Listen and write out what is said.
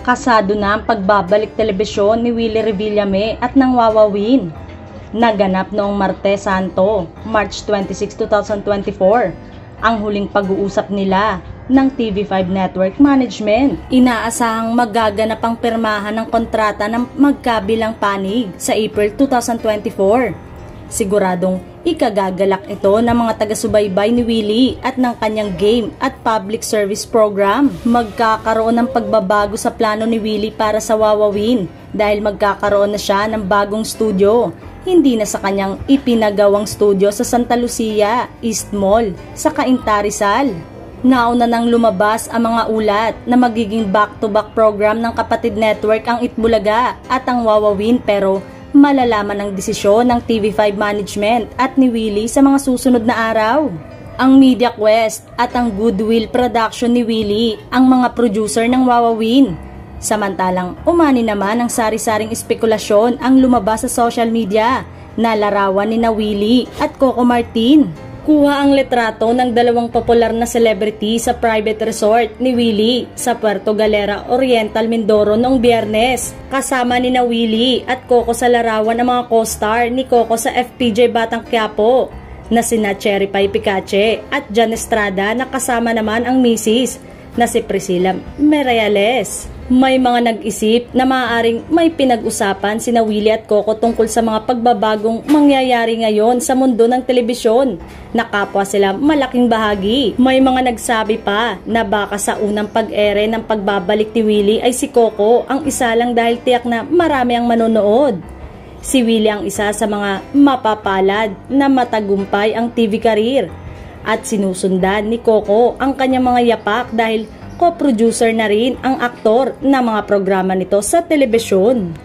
Kasado na ang pagbabalik telebisyon ni Willie Revillame at ng Wawawin. Naganap noong Martes Santo, March 26, 2024, ang huling pag-uusap nila ng TV5 Network Management. Inaasahang magaganap ang pirmahan ng kontrata ng magkabilang panig sa April 2024. Siguradong ikagagalak ito ng mga taga-subaybay ni Willie at ng kanyang game at public service program. Magkakaroon ng pagbabago sa plano ni Willie para sa Wawawin dahil magkakaroon na siya ng bagong studio. Hindi na sa kanyang ipinagawang studio sa Santa Lucia, East Mall, sa Cainta, Rizal. Nauna nang lumabas ang mga ulat na magiging back-to-back program ng kapatid network ang Itbulaga at ang Wawawin, pero malalaman ang desisyon ng TV5 Management at ni Willie sa mga susunod na araw. Ang Media Quest at ang Goodwill Production ni Willie ang mga producer ng Wawawin. Samantalang umani naman ang sari-saring espekulasyon ang lumabas sa social media na larawan ni na Willie at Coco Martin. Kuha ang litrato ng dalawang popular na celebrity sa private resort ni Willie sa Puerto Galera Oriental, Mindoro noong Biyernes. Kasama ni na Willie at Coco sa larawan ang mga co-star ni Coco sa FPJ Batang Quiapo na sina Cherry Pie Picache at Jan Estrada, na kasama naman ang misis na si Priscilla Merreales. May mga nag-isip na maaaring may pinag-usapan sina Willie at Coco tungkol sa mga pagbabagong mangyayari ngayon sa mundo ng telebisyon, na kapwa sila malaking bahagi. May mga nagsabi pa na baka sa unang pag-ere ng pagbabalik ni Willie ay si Coco ang isa lang dahil tiyak na marami ang manonood. Si Willie ang isa sa mga mapapalad na matagumpay ang TV career at sinusundan ni Coco ang kanyang mga yapak dahil co-producer na rin ang aktor na mga programa nito sa telebisyon.